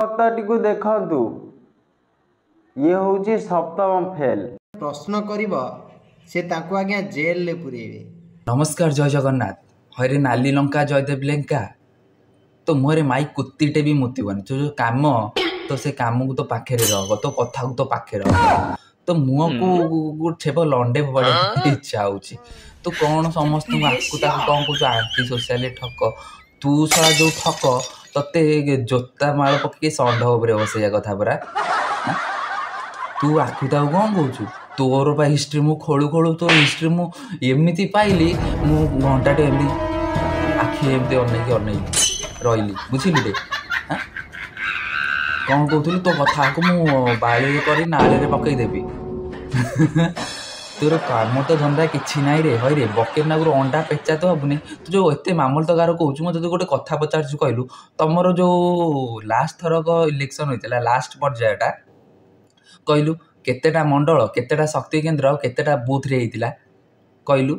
ବକ୍ତାଟିକୁ ଦେଖନ୍ତୁ, ଇଏ ହେଉଛି ସପ୍ତମ ଫେଲ୍। ପ୍ରଶ୍ନ କରିବ ସେ ତାକୁ ଆଜ୍ଞା ଜେଲରେ ପୁରେଇବେ। ନମସ୍କାର, ଜୟ ଜଗନ୍ନାଥ। ହଇରେ ନାଲି ଲଙ୍କା ଜୟଦେବ ଲେଙ୍କା। ତୋ ମୁହଁରେ ମାଇ କୁତିଟେ ବି ମୁତିବନି। ତୋ ଯେଉଁ କାମ ତ ସେ କାମକୁ ତ ପାଖରେ ରହ, ତୋ କଥାକୁ ତ ପାଖରେ ରହ। ତୋ ମୁହଁକୁ ଛେପ ଲଣ୍ଡେ ଫୋପାଡ଼ିବାକୁ ଇଚ୍ଛା ହେଉଛି। ତୁ କ'ଣ ସମସ୍ତଙ୍କୁ ଆକୁ ତାକୁ କ'ଣ କହୁଛୁ ଆଣ୍ଟି ସୋସିଆଲ ଠକ। ତୁ ଶଳା ଯେଉଁ ଠକ, ତତେ ଜୋତା ମାଳ ପକେଇକି ଷଣ୍ଢ ଉପରେ ବସେଇବା କଥା ପରା। ତୁ ଆକୁ ତାକୁ କ'ଣ କହୁଛୁ? ତୋର ବା ହିଷ୍ଟ୍ରି ମୁଁ ଖୋଳୁ ଖୋଳୁ ତୋର ହିଷ୍ଟ୍ରି ମୁଁ ଏମିତି ପାଇଲି, ମୁଁ ଘଣ୍ଟାଟେ ଏମିତି ଆଖି ଏମିତି ଅନେଇକି ରହିଲି, ବୁଝିଲୁ ରେ? କ'ଣ କହୁଥିଲୁ? ତୋ କଥାକୁ ମୁଁ ବାଳିରେ କରି ନାଳିରେ ପକେଇଦେବି। ତୋର କାମ ତ ଧନ୍ଦା କିଛି ନାହିଁ ରେ। ହଇରେ ବକେଟ ନାଗୁରୁ ଅଣ୍ଡା ପେଚା ତ ହେବୁନି। ତୁ ଯେଉଁ ଏତେ ମାମଲତଗାର କହୁଛୁ, ମୁଁ ତୋତେ ଗୋଟେ କଥା ପଚାରୁଛୁ କହିଲୁ। ତମର ଯେଉଁ ଲାଷ୍ଟ ଥରକ ଇଲେକ୍ସନ୍ ହୋଇଥିଲା, ଲାଷ୍ଟ ପର୍ଯ୍ୟାୟଟା, କହିଲୁ କେତେଟା ମଣ୍ଡଳ, କେତେଟା ଶକ୍ତି କେନ୍ଦ୍ର, କେତେଟା ବୁଥରେ ହେଇଥିଲା କହିଲୁ?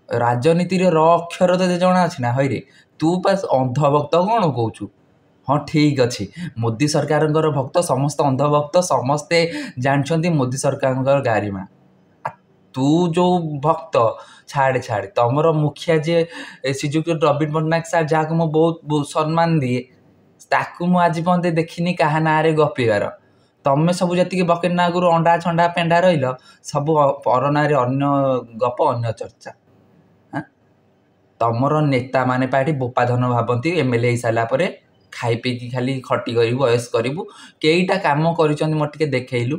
ରାଜନୀତିରେ ର ଅକ୍ଷର ତତେ ଜଣା ଅଛି ନା? ହଇରେ ତୁ ବାସ୍ ଅନ୍ଧଭକ୍ତ କ'ଣ କହୁଛୁ? ହଁ ଠିକ୍ ଅଛି, ମୋଦି ସରକାରଙ୍କର ଭକ୍ତ ସମସ୍ତେ ଅନ୍ଧଭକ୍ତ, ସମସ୍ତେ ଜାଣିଛନ୍ତି ମୋଦି ସରକାରଙ୍କର ଗାରିମା। ତୁ ଯେଉଁ ଭକ୍ତ, ଛାଡ଼େ। ତମର ମୁଖିଆ ଯିଏ ଶ୍ରୀଯୁକ୍ତ ନବୀନ ପଟ୍ଟନାୟକ ସାର୍, ଯାହାକୁ ମୁଁ ବହୁତ ସମ୍ମାନ ଦିଏ, ତାକୁ ମୁଁ ଆଜି ପର୍ଯ୍ୟନ୍ତ ଦେଖିନି କାହା ନାଁରେ ଗପିବାର। ତମେ ସବୁ ଯେତିକି ବକେଟ ନାଗୁରୁ ଅଣ୍ଡା ଛଣ୍ଡା ପେଣ୍ଡା ରହିଲ, ସବୁ ପର ନାଁରେ ଅନ୍ୟ ଗପ, ଅନ୍ୟ ଚର୍ଚ୍ଚା। ତମର ନେତାମାନେ ପା ଏଠି ବୋପାଧନ ଭାବନ୍ତି। MLA ହେଇସାରିଲା ପରେ ଖାଇ ପିଇକି ଖାଲି ଖଟି କରିବୁ, ବୟସ କରିବୁ। କେଇଟା କାମ କରିଛନ୍ତି ମୋତେ ଟିକେ ଦେଖେଇଲୁ।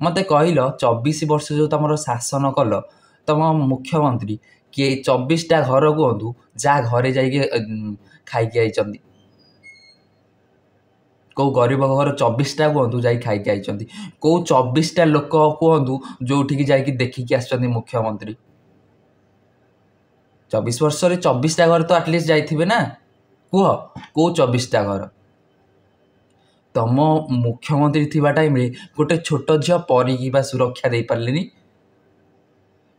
ମୋତେ କହିଲ 24 ବର୍ଷ ଯେଉଁ ତମର ଶାସନ କଲ, ତମ ମୁଖ୍ୟମନ୍ତ୍ରୀ କିଏ 24ଟା ଘର କୁହନ୍ତୁ ଯାହା ଘରେ ଯାଇକି ଖାଇକି ଆଇଛନ୍ତି? କେଉଁ ଗରିବ ଘର 24ଟା କୁହନ୍ତୁ ଯାଇ ଖାଇକି ଆଇଛନ୍ତି? କେଉଁ 24ଟା ଲୋକ କୁହନ୍ତୁ ଯେଉଁଠିକି ଯାଇକି ଦେଖିକି ଆସିଛନ୍ତି ମୁଖ୍ୟମନ୍ତ୍ରୀ? 24 ବର୍ଷରେ 24ଟା ଘର ତ ଆଟଲିଷ୍ଟ ଯାଇଥିବେ ନା? କୁହ, କେଉଁ 24ଟା ଘର? ତମ ମୁଖ୍ୟମନ୍ତ୍ରୀ ଥିବା ଟାଇମ୍ରେ ଗୋଟେ ଛୋଟ ଝିଅ ପରୀକି ବା ସୁରକ୍ଷା ଦେଇପାରିଲେନି?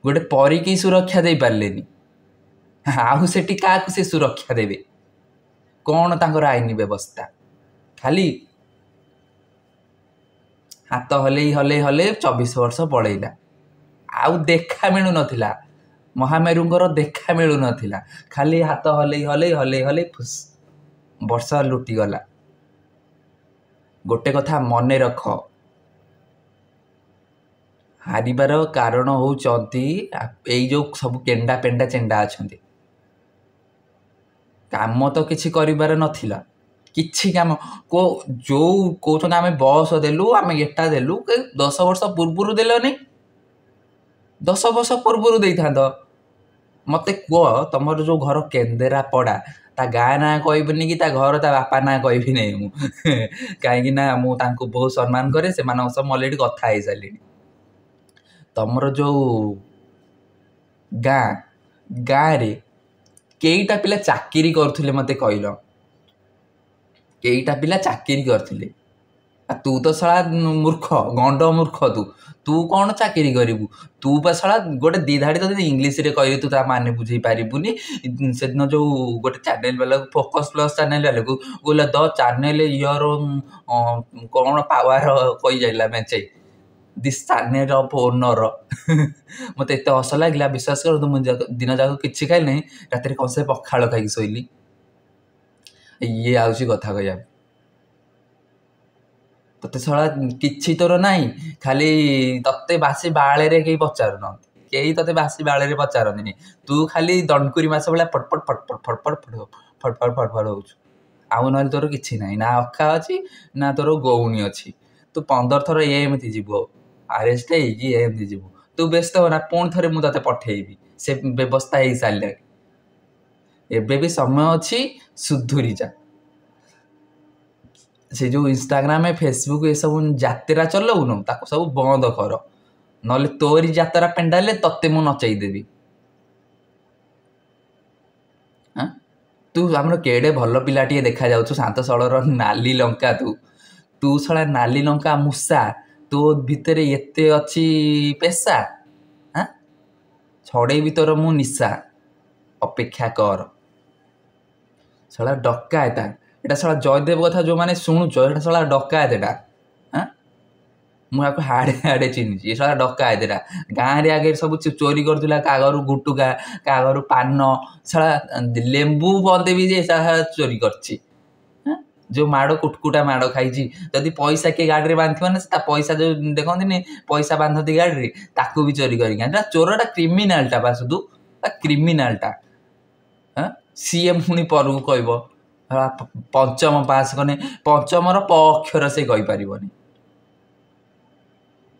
ଗୋଟେ ପରୀକି ସୁରକ୍ଷା ଦେଇପାରିଲେନି? ଆଉ ସେଠି କାହାକୁ ସେ ସୁରକ୍ଷା ଦେବେ? କ'ଣ ତାଙ୍କର ଆଇନ ବ୍ୟବସ୍ଥା? ଖାଲି ହାତ ହଲେଇ 24 ବର୍ଷ ପଳେଇଲା। ଆଉ ଦେଖା ମିଳୁନଥିଲା, ମହାମେରୁଙ୍କର ଦେଖା ମିଳୁନଥିଲା। ଖାଲି ହାତ ହଲେଇ ଫୁସ୍, ବର୍ଷ ଲୁଟିଗଲା। ଗୋଟେ କଥା ମନେ ରଖ, ହାରିବାର କାରଣ ହେଉଛନ୍ତି ଏଇ ଯେଉଁ ସବୁ କେଣ୍ଡା ପେଣ୍ଡା ଚେଣ୍ଡା ଅଛନ୍ତି। କାମ ତ କିଛି କରିବାର ନଥିଲା, କିଛି କାମ। ଯେଉଁ କହୁଛନ୍ତି ଆମେ ବସ୍ ଦେଲୁ, ଆମେ ଏଟା ଦେଲୁ, 10 ବର୍ଷ ପୂର୍ବରୁ ଦେଲନି? 10 ବର୍ଷ ପୂର୍ବରୁ ଦେଇଥାନ୍ତ। ମୋତେ କୁହ, ତମର ଯେଉଁ ଘର କେନ୍ଦେରାପଡ଼ା, ତା ଗାଁ ନାଁ କହିବିନି କି ତା ଘର ତା ବାପା ନାଁ କହିବି ନାହିଁ ମୁଁ। କାହିଁକି ନା ମୁଁ ତାଙ୍କୁ ବହୁତ ସମ୍ମାନ କରେ, ସେମାନଙ୍କ ସହ ମୁଁ ଅଲରେଡ଼ି କଥା ହେଇସାରିଲିଣି। ତମର ଯେଉଁ ଗାଁରେ କେଇଟା ପିଲା ଚାକିରି କରୁଥିଲେ ମୋତେ କହିଲ? କେଇଟା ପିଲା ଚାକିରି କରିଥିଲେ? ତୁ ତ ଶଳା ମୂର୍ଖ, ଗଣ୍ଡ ମୂର୍ଖ। ତୁ କ'ଣ ଚାକିରି କରିବୁ? ତୁ ବା ଶଳା ଗୋଟେ ଦି ଧାଡ଼ି ତତେ ଇଂଲିଶରେ କହିଲି, ତୁ ତା ମାନେ ବୁଝେଇ ପାରିବୁନି। ସେଦିନ ଯେଉଁ ଗୋଟେ ଚ୍ୟାନେଲ ବାଲାକୁ, ଫୋକସ୍ ପ୍ଲସ୍ ଚ୍ୟାନେଲ ବାଲାକୁ କହିଲା ଦ ଚ୍ୟାନେଲ ଇୟର କ'ଣ ପାୱାର କହିଯାଇଲା ମେଞ୍ଚେ, ଦିସ୍ ଚ୍ୟାନେଲ ଅଫ୍ ଓନର। ମୋତେ ଏତେ ହସ ଲାଗିଲା, ବିଶ୍ୱାସ କରନ୍ତୁ ମୁଁ ଦିନ ଯାକ କିଛି ଖାଇଲି ନାହିଁ, ରାତିରେ କଂସେ ପଖାଳ ଖାଇକି ଶୋଇଲି। ଇଏ ଆଉଛି କଥା କହିବାକୁ। ତତେ ଶଳା କିଛି ତୋର ନାହିଁ, ଖାଲି ତତେ ବାସି ବାଳରେ କେହି ପଚାରୁନାହାନ୍ତି, କେହି ତତେ ବାସି ବାଳରେ ପଚାରନ୍ତିନି। ତୁ ଖାଲି ଦଣ୍ଡକୁରି ମାଛ ଭଳିଆ ଫଟଫଟ ହେଉଛୁ। ଆଉ ନହେଲେ ତୋର କିଛି ନାହିଁ, ନା ଅଖା ଅଛି ନା ତୋର ଗଉଣୀ ଅଛି। ତୁ 15 ଥର ଏମିତି ଯିବୁ, ଆରେଷ୍ଟ ହେଇକି ଏମିତି ଯିବୁ। ତୁ ବ୍ୟସ୍ତ ହନା, ପୁଣି ଥରେ ମୁଁ ତତେ ପଠେଇବି, ସେ ବ୍ୟବସ୍ଥା ହେଇସାରିଲାଣି। ଏବେ ବି ସମୟ ଅଛି, ସୁଧୁରି ଯା। ସେ ଯେଉଁ ଇନଷ୍ଟାଗ୍ରାମ, ଫେସବୁକ୍ ଏସବୁ ଯାତ୍ରା ଚଲାଉନୁ, ତାକୁ ସବୁ ବନ୍ଦ କର, ନହେଲେ ତୋରି ଯାତ୍ରା ପେଣ୍ଡାଲେ ତତେ ମୁଁ ନଚେଇଦେବି। ତୁ ଆମର କେଡ଼େ ଭଲ ପିଲାଟିଏ ଦେଖାଯାଉଛୁ, ଶାନ୍ତ ସରଳ ନାଲି ଲଙ୍କା। ତୁ ଶଳା ନାଲି ଲଙ୍କା ମୂଷା, ତୋ ଭିତରେ ଏତେ ଅଛି ପେଶା। ଛଡ଼େଇବି ତୋର ମୁଁ ନିଶା, ଅପେକ୍ଷା କର। ଶଳା ଡକାଏତା, এটা ଶଳା ଜୟଦେବ କଥା ଯେଉଁମାନେ ଶୁଣୁଛ ଏଇଟା ଶଳା ଡକାୟତ ଏଟା। ମୁଁ ଆକୁ ହାଡ଼େ ହାଡ଼େ ଚିହ୍ନିଛି। ଏ ଶଳା ଡକାୟତ ଏଟା। ଗାଁରେ ଆଗେ ସବୁ ଚୋରି କରୁଥିଲା, କାହା ଘରୁ ଗୁଟୁକା, କାହା ଘରୁ ପାନ, ଶଳା ଲେମ୍ବୁ ବନ୍ଦେ ବି ଯେ ଶଳା ଚୋରି କରିଛି। ଯେଉଁ ମାଡ଼ କୁଟକୁଟା ମାଡ଼ ଖାଇଛି। ଯଦି ପଇସା କିଏ ଗାଡ଼ିରେ ବାନ୍ଧିଥିବ ନା ତା ପଇସା ଯେଉଁ ଦେଖନ୍ତିନି ପଇସା ବାନ୍ଧନ୍ତି ଗାଡ଼ିରେ, ତାକୁ ବି ଚୋରି କରିକି ଆଣିଛି। ଚୋରଟା କ୍ରିମିନାଲଟା ବା ସୁଧୁ କ୍ରିମିନାଲଟା। ସିଏ ପୁଣି ପରକୁ କହିବ ପଞ୍ଚମ ପାସ୍ କନେ, ପଞ୍ଚମର ପ ଅକ୍ଷର ସେ କହିପାରିବନି,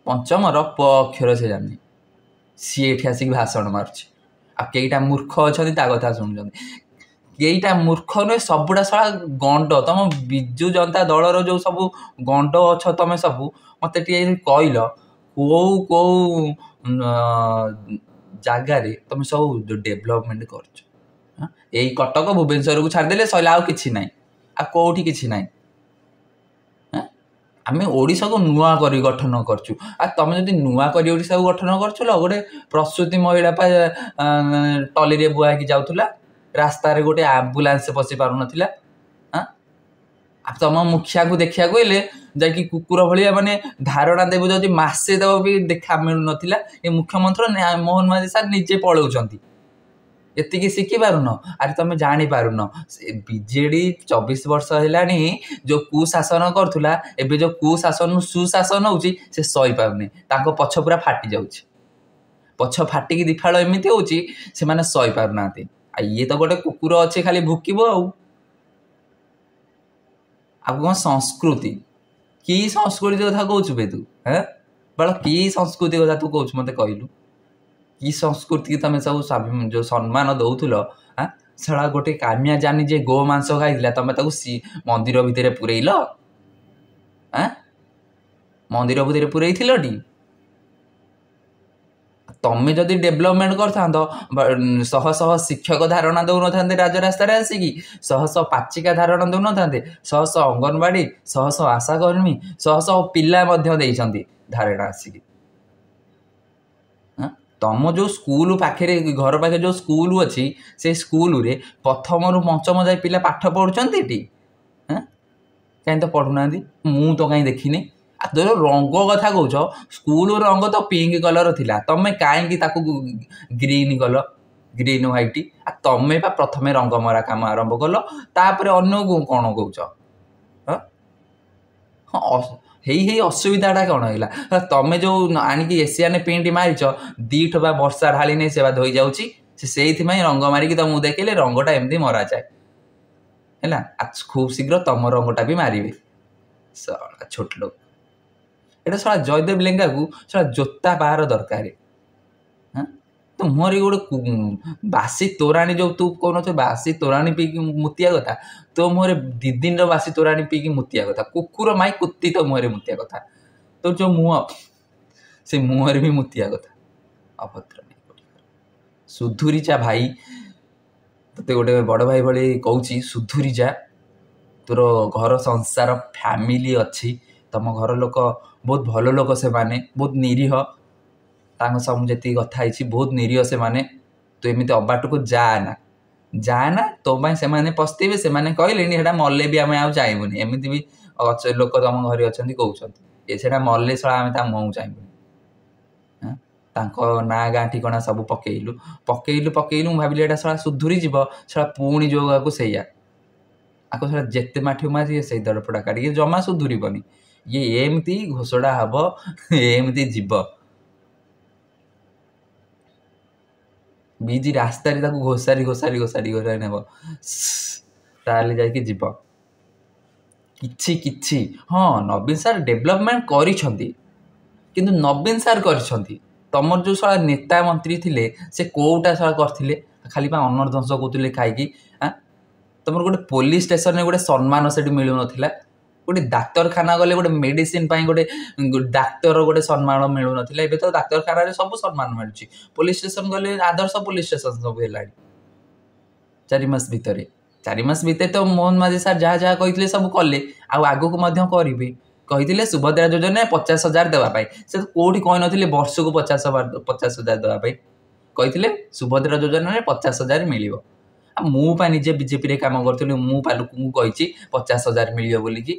ପଞ୍ଚମର ପ ଅକ୍ଷର ସେ ଜାଣିନି। ସିଏ ଏଠି ଆସିକି ଭାଷଣ ମାରୁଛି। ଆଉ କେଇଟା ମୂର୍ଖ ଅଛନ୍ତି ତା କଥା ଶୁଣୁଛନ୍ତି। କେଇଟା ମୂର୍ଖ ନୁହେଁ, ସବୁଟା ଶଳା ଗଣ୍ଡ। ତମ ବିଜୁ ଜନତା ଦଳର ଯେଉଁ ସବୁ ଗଣ୍ଡ ଅଛ ତମେ ସବୁ, ମୋତେ ଟିକେ କହିଲ କୋଉ କୋଉ ଜାଗାରେ ତମେ ସବୁ ଡେଭଲପମେଣ୍ଟ କରୁଛ? ଏଇ କଟକ ଭୁବନେଶ୍ୱରକୁ ଛାଡ଼ିଦେଲେ ସରିଲା, ଆଉ କିଛି ନାହିଁ। ଆଉ କେଉଁଠି କିଛି ନାହିଁ। ଆମେ ଓଡ଼ିଶାକୁ ନୂଆ କରି ଗଠନ କରୁଛୁ। ଆଉ ତମେ ଯଦି ନୂଆ କରି ଓଡ଼ିଶାକୁ ଗଠନ କରୁଥିଲ, ଗୋଟେ ପ୍ରସୂତି ମହିଳା ଟଲିରେ ବୁହା ହେଇକି ଯାଉଥିଲା, ରାସ୍ତାରେ ଗୋଟେ ଆମ୍ବୁଲାନ୍ସ ପଶି ପାରୁନଥିଲା। ତମ ମୁଖିଆକୁ ଦେଖିବାକୁ ହେଲେ ଯାଇକି କୁକୁର ଭଳିଆ ମାନେ ଧାରଣା ଦେବୁ, ଯଦି ମାସେ ଦେବ ବି ଦେଖା ମିଳୁନଥିଲା। ଏ ମୁଖ୍ୟମନ୍ତ୍ରୀ ମୋହନ ମାଝୀ ସାର୍ ନିଜେ ପଳଉଛନ୍ତି। ଏତିକି ଶିଖିପାରୁନ? ଆରେ ତମେ ଜାଣିପାରୁନ, ବିଜେଡ଼ି 24 ବର୍ଷ ହେଲାଣି ଯେଉଁ କୁଶାସନ କରୁଥିଲା, ଏବେ ଯେଉଁ କୁଶାସନରୁ ସୁଶାସନ ହେଉଛି ସେ ସହିପାରୁନି। ତାଙ୍କ ପଛ ପୁରା ଫାଟି ଯାଉଛି। ପଛ ଫାଟିକି ଦିଫାଳ ଏମିତି ହେଉଛି, ସେମାନେ ସହିପାରୁନାହାନ୍ତି। ଆଉ ଇଏ ତ ଗୋଟେ କୁକୁର ଅଛି, ଖାଲି ଭୁକିବ। ଆଉ କ'ଣ ସଂସ୍କୃତି? କି ସଂସ୍କୃତି କଥା କହୁଛୁ ବେ ତୁ? ବାଳ କି ସଂସ୍କୃତି କଥା ତୁ କହୁଛୁ ମୋତେ କହିଲୁ? କି ସଂସ୍କୃତିକି ତମେ ସବୁ ଯେଉଁ ସମ୍ମାନ ଦେଉଥିଲ, ସେଟା ଗୋଟେ କାମିଆ ଜାନି ଯେ ଗୋ ମାଂସ ଖାଇଥିଲା, ତମେ ତାକୁ ମନ୍ଦିର ଭିତରେ ପୁରେଇଲ? ମନ୍ଦିର ଭିତରେ ପୁରେଇଥିଲଟି? ତମେ ଯଦି ଡେଭଲପମେଣ୍ଟ କରିଥାନ୍ତ, ଶହ ଶହ ଶିକ୍ଷକ ଧାରଣା ଦେଉନଥାନ୍ତେ ରାଜରାସ୍ତାରେ ଆସିକି, ଶହ ଶହ ପାଚିକା ଧାରଣା ଦେଉନଥାନ୍ତେ, ଶହ ଶହ ଅଙ୍ଗନବାଡ଼ି, ଶହ ଶହ ଆଶାକର୍ମୀ, ଶହ ଶହ ପିଲା ମଧ୍ୟ ଦେଇଛନ୍ତି ଧାରଣା ଆସିକି। ତମ ଯେଉଁ ସ୍କୁଲ ପାଖରେ, ଘର ପାଖରେ ଯେଉଁ ସ୍କୁଲ ଅଛି, ସେ ସ୍କୁଲରେ ପ୍ରଥମରୁ ପଞ୍ଚମ ଯାଏ ପିଲା ପାଠ ପଢ଼ୁଛନ୍ତି ଏଠି? କାହିଁ ତ ପଢ଼ୁନାହାନ୍ତି? ମୁଁ ତ କାହିଁ ଦେଖିନି। ଆଉ ତୋର ରଙ୍ଗ କଥା କହୁଛ, ସ୍କୁଲ ରଙ୍ଗ ତ ପିଙ୍କ କଲର ଥିଲା, ତମେ କାହିଁକି ତାକୁ ଗ୍ରୀନ୍ କଲ, ଗ୍ରୀନ୍ ହ୍ୱାଇଟ୍? ଆଉ ତମେ ବା ପ୍ରଥମେ ରଙ୍ଗ ମରା କାମ ଆରମ୍ଭ କଲ, ତାପରେ ଅନ୍ୟକୁ କ'ଣ କହୁଛ? ହେଇ ଅସୁବିଧାଟା କ'ଣ ହେଲା? ତମେ ଯେଉଁ ଆଣିକି ଏସିଆନ ପେଣ୍ଟ ମାରିଛ, ଦିଠୁ ବା ବର୍ଷା ଢାଳି ନେଇ ସେ ବା ଧୋଇ ଯାଉଛି। ସେଇଥିପାଇଁ ରଙ୍ଗ ମାରିକି ତମକୁ ଦେଖିଲେ ରଙ୍ଗଟା ଏମିତି ମରାଯାଏ ହେଲା। ଖୁବ୍ ଶୀଘ୍ର ତମ ରଙ୍ଗଟା ବି ମାରିବେ। ଛୋଟ ଲୋକ ଏଇଟା ଶଳା ଜୟଦେବ ଲେଙ୍ଗାକୁ ଶଳା ଜୋତା ପାହାର ଦରକାର। ତ ମୁହଁରେ ଗୋଟେ ବାସି ତୋରାଣୀ, ଯେଉଁ ତୁ କହୁନଥିବୁ ବାସି ତୋରାଣୀ ପିଇକି ମୁତିଆ କଥା, ତୋ ମୁହଁରେ 2 ଦିନର ବାସି ତୋରାଣୀ ପିଇକି ମୁତିଆ କଥା। କୁକୁର ମାଇ କୁତି ତୋ ମୁହଁରେ ମୁତିଆ କଥା। ତୋର ଯେଉଁ ମୁହଁ, ସେ ମୁହଁରେ ବି ମୁତିଆ କଥା। ଅଭଦ୍ର ସୁଧୁରି ଯା ଭାଇ, ତୋତେ ଗୋଟେ ବଡ଼ ଭାଇ ଭଳି କହୁଛି, ସୁଧୁରି ଯା। ତୋର ଘର ସଂସାର ଫ୍ୟାମିଲି ଅଛି, ତମ ଘର ଲୋକ ବହୁତ ଭଲ ଲୋକ, ସେମାନେ ବହୁତ ନିରୀହ। ତାଙ୍କ ସବୁ ଯେତିକି କଥା ହେଇଛି ବହୁତ ନିରୀହ ସେମାନେ। ତୁ ଏମିତି ଅବାଟକୁ ଯାଆନା। ତୋ ପାଇଁ ସେମାନେ ପସ୍ତେଇବେ। ସେମାନେ କହିଲେଣି ସେଇଟା ମଲେ ବି ଆମେ ଆଉ ଚାହିଁବୁନି। ଏମିତି ବି ଲୋକ ତମ ଘରେ ଅଛନ୍ତି କହୁଛନ୍ତି, ସେଟା ମଲେ ଶଳା ଆମେ ତା ମୁହଁକୁ ଚାହିଁବୁନି। ତାଙ୍କ ନାଁ ଗାଁ ଠିକଣା ସବୁ ପକେଇଲୁ। ମୁଁ ଭାବିଲି ଏଇଟା ଶଳା ସୁଧୁରି ଯିବ, ଶଳା ପୁଣି ଯୋଗାକୁ ସେଇଆ। ଆକୁ ଶଳା ଯେତେ ମାଠିବୁ ମାରିବେ ସେଇ ଦରପଟା କାଢ଼ିକି ଜମା ସୁଧୁରିବନି। ଇଏ ଏମିତି ଘୋଷଡ଼ା ହବ, ଏମିତି ଯିବ। ବିଜି ରାସ୍ତାରେ ତାକୁ ଘୋଷାରି ନେବ, ତାହେଲେ ଯାଇକି ଯିବ। କିଛି ହଁ, ନବୀନ ସାର୍ ଡେଭଲପମେଣ୍ଟ କରିଛନ୍ତି, କିନ୍ତୁ ନବୀନ ସାର୍ କରିଛନ୍ତି। ତମର ଯେଉଁ ଶଳା ନେତା ମନ୍ତ୍ରୀ ଥିଲେ, ସେ କୋଉଟା ଶଳା କରିଥିଲେ? ଖାଲି ବା ଅନର୍ଦ୍ଦଂଶ କହୁଥିଲେ ଖାଇକି। ତମର ଗୋଟେ ପୋଲିସ ଷ୍ଟେସନରେ ଗୋଟେ ସମ୍ମାନ ସେଠି ମିଳୁନଥିଲା। ଗୋଟେ ଡାକ୍ତରଖାନା ଗଲେ ଗୋଟେ ମେଡ଼ିସିନ ପାଇଁ ଗୋଟେ ଡାକ୍ତର ଗୋଟେ ସମ୍ମାନ ମିଳୁନଥିଲା। ଏବେ ତ ଡାକ୍ତରଖାନାରେ ସବୁ ସମ୍ମାନ ମିଳୁଛି। ପୋଲିସ ଷ୍ଟେସନ ଗଲେ ଆଦର୍ଶ ପୋଲିସ ଷ୍ଟେସନ ସବୁ ହେଲାଣି। 4 ମାସ ଭିତରେ ତ ମୋହନ ମାଝୀ ସାର୍ ଯାହା କହିଥିଲେ ସବୁ କଲେ, ଆଉ ଆଗକୁ ମଧ୍ୟ କରିବେ। କହିଥିଲେ ସୁଭଦ୍ରା ଯୋଜନା 50,000 ଦେବା ପାଇଁ। ସେ କୋଉଠି କହିନଥିଲେ ବର୍ଷକୁ 50,000 ଦେବା ପାଇଁ। କହିଥିଲେ ସୁଭଦ୍ରା ଯୋଜନାରେ 50,000 ମିଳିବ। ମୁଁ ପା ନିଜେ ବିଜେପିରେ କାମ କରୁଥିଲି, ମୁଁ ପା ଲୋକଙ୍କୁ କହିଛି 50,000 ମିଳିବ ବୋଲିକି।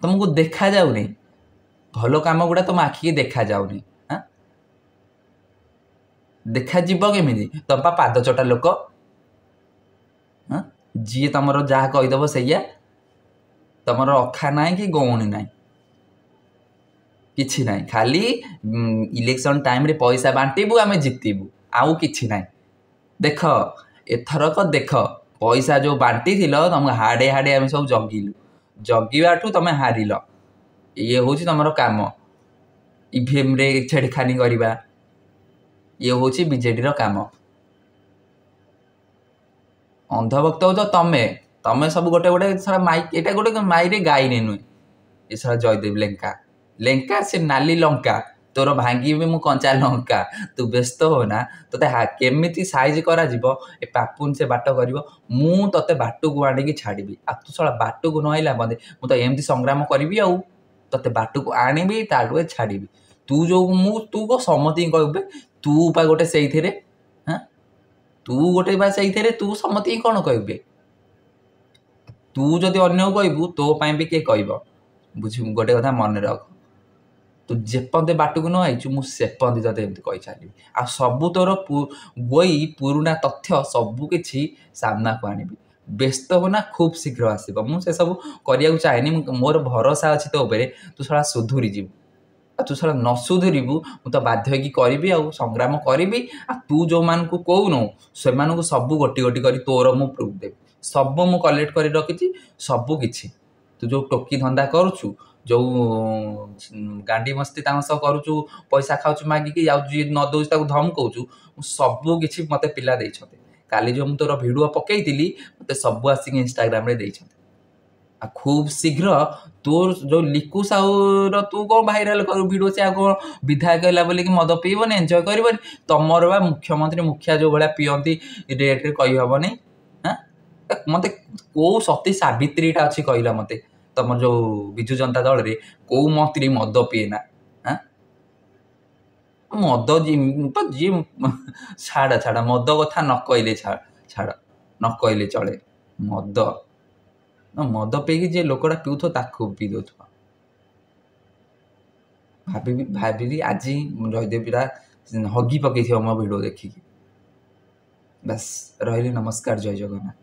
ତମକୁ ଦେଖାଯାଉନି ଭଲ କାମ ଗୁଡ଼ା, ତମ ଆଖିକି ଦେଖାଯାଉନି। ଦେଖାଯିବ କେମିତି? ତମ ପା ପାଦ ଚଟା ଲୋକ, ଯିଏ ତମର ଯାହା କହିଦେବ ସେଇଆ। ତମର ଅଖା ନାହିଁ କି ଗଉଣୀ ନାହିଁ, କିଛି ନାହିଁ। ଖାଲି ଇଲେକ୍ସନ ଟାଇମରେ ପଇସା ବାଣ୍ଟିବୁ, ଆମେ ଜିତିବୁ, ଆଉ କିଛି ନାହିଁ। ଦେଖ ଏଥରକ ଦେଖ, ପଇସା ଯେଉଁ ବାଣ୍ଟିଥିଲ ତମକୁ ହାଡ଼େ ହାଡ଼େ ଆମେ ସବୁ ଜଗିଲୁ, ଜଗିବାଠୁ ତମେ ହାରିଲ। ଇଏ ହେଉଛି ତମର କାମ, ଇଭିଏମ୍ରେ ଛେଡ଼ଖାନି କରିବା, ଇଏ ହେଉଛି ବିଜେଡ଼ିର କାମ। ଅନ୍ଧଭକ୍ତ ହେଉଛ ତମେ, ତମେ ସବୁ ଗୋଟେ ଗୋଟେ ସାରା ମାଇ, ଏଇଟା ଗୋଟେ ମାଇରେ ଗାଇନେ ନୁହେଁ। ଏ ସାରା ଜୟଦେବ ଲେଙ୍କା, ଲେଙ୍କା ସେ ନାଲି ଲଙ୍କା, ତୋର ଭାଙ୍ଗିବି ମୁଁ କଞ୍ଚା ଲଙ୍କା। ତୁ ବ୍ୟସ୍ତ ହୋ ନା, ତୋତେ କେମିତି ସାଇଜ କରାଯିବ ଏ ପାପୁନ ସେ ବାଟ କରିବ। ମୁଁ ତୋତେ ବାଟକୁ ଆଣିକି ଛାଡ଼ିବି, ଆଉ ତୁ ଶଳା ବାଟକୁ ନ ଆଇଲା ମତେ, ମୁଁ ତ ଏମିତି ସଂଗ୍ରାମ କରିବି ଆଉ। ତୋତେ ବାଟକୁ ଆଣିବି, ତାଠୁ ଛାଡ଼ିବି। ତୁ କଣ ସମସ୍ତିଙ୍କୁ କହିବୁ? ତୁ ପା ଗୋଟେ ସେଇଥିରେ, ତୁ ଗୋଟେ ବା ସେଇଥିରେ, ତୁ ସମସ୍ତିଙ୍କୁ କ'ଣ କହିବେ? ତୁ ଯଦି ଅନ୍ୟକୁ କହିବୁ, ତୋ ପାଇଁ ବି କିଏ କହିବ? ବୁଝିବୁ, ଗୋଟେ କଥା ମନେ ରଖ। ତୁ ଯେପନ୍ତେ ବାଟକୁ ନ ଆଇଛୁ, ମୁଁ ସେପନ୍ତେ ତତେ ଏମିତି କହିଚାଲିବି। ଆଉ ସବୁ ତୋର ପୁରୁଣା ତଥ୍ୟ ସବୁ କିଛି ସାମ୍ନାକୁ ଆଣିବି। ବ୍ୟସ୍ତ ହୋ ନା, ଖୁବ୍ ଶୀଘ୍ର ଆସିବ। ମୁଁ ସେସବୁ କରିବାକୁ ଚାହେଁନି, ମୋର ଭରସା ଅଛି ତୋ ଉପରେ। ତୁ ଶଳା ସୁଧୁରିଯିବୁ, ଆଉ ତୁ ଶଳା ନ ସୁଧୁରିବୁ, ମୁଁ ତ ବାଧ୍ୟ ହେଇକି କରିବି ଆଉ, ସଂଗ୍ରାମ କରିବି। ଆଉ ତୁ ଯେଉଁମାନଙ୍କୁ କହୁନୁ, ସେମାନଙ୍କୁ ସବୁ ଗୋଟି ଗୋଟି କରି ତୋର ମୁଁ ପ୍ରୁଫ୍ ଦେବି। ସବୁ ମୁଁ କଲେକ୍ଟ କରି ରଖିଛି, ସବୁ କିଛି। ତୁ ଯେଉଁ ଟୋକି ଧନ୍ଦା କରୁଛୁ, ଯେଉଁ ଗାଣ୍ଡି ମସ୍ତି ତାଙ୍କ ସହ କରୁଛୁ, ପଇସା ଖାଉଛୁ ମାଗିକି, ଆଉ ଯିଏ ନ ଦେଉଛି ତାକୁ ଧମକଉଛୁ, ସବୁ କିଛି ମୋତେ ପିଲା ଦେଇଛନ୍ତି। କାଲି ଯେଉଁ ମୁଁ ତୋର ଭିଡ଼ିଓ ପକେଇଥିଲି, ମୋତେ ସବୁ ଆସିକି ଇନଷ୍ଟାଗ୍ରାମରେ ଦେଇଛନ୍ତି। ଆଉ ଖୁବ୍ ଶୀଘ୍ର ତୋର ଯେଉଁ ଲିକୁ ସାହୁର ତୁ କ'ଣ ଭାଇରାଲ କରୁ ଭିଡ଼ିଓ, ସେ ଆଉ କ'ଣ ବିଧାୟକ ହେଲା ବୋଲିକି ମଦ ପିଇବନି, ଏନ୍ଜୟ କରିବନି? ତମର ବା ମୁଖ୍ୟମନ୍ତ୍ରୀ ମୁଖିଆ ଯେଉଁ ଭଳିଆ ପିଅନ୍ତି, ରେଟ୍ରେ କହିହେବନି। ମୋତେ କେଉଁ ସତୀ ସାବିତ୍ରୀଟା ଅଛି କହିଲା ମୋତେ? ତମର ଯେଉଁ ବିଜୁ ଜନତା ଦଳରେ କେଉଁ ମନ୍ତ୍ରୀ ମଦ ପିଏନା? ମଦ ଯିଏ ଛାଡ଼, ମଦ କଥା ନ କହିଲେ ଛାଡ଼, ନ କହିଲେ ଚଳେ। ମଦ ପିଇକି ଯିଏ ଲୋକଟା ପିଉଥିବ, ତାକୁ ପିଇ ଦେଉଥିବ। ଭାବିବି ଆଜି ଜୟଦେବୀରା ହଗି ପକେଇଥିବ ମୋ ଭିଡ଼ିଓ ଦେଖିକି। ବାସ୍ ରହିଲି, ନମସ୍କାର, ଜୟ ଜଗନ୍ନାଥ।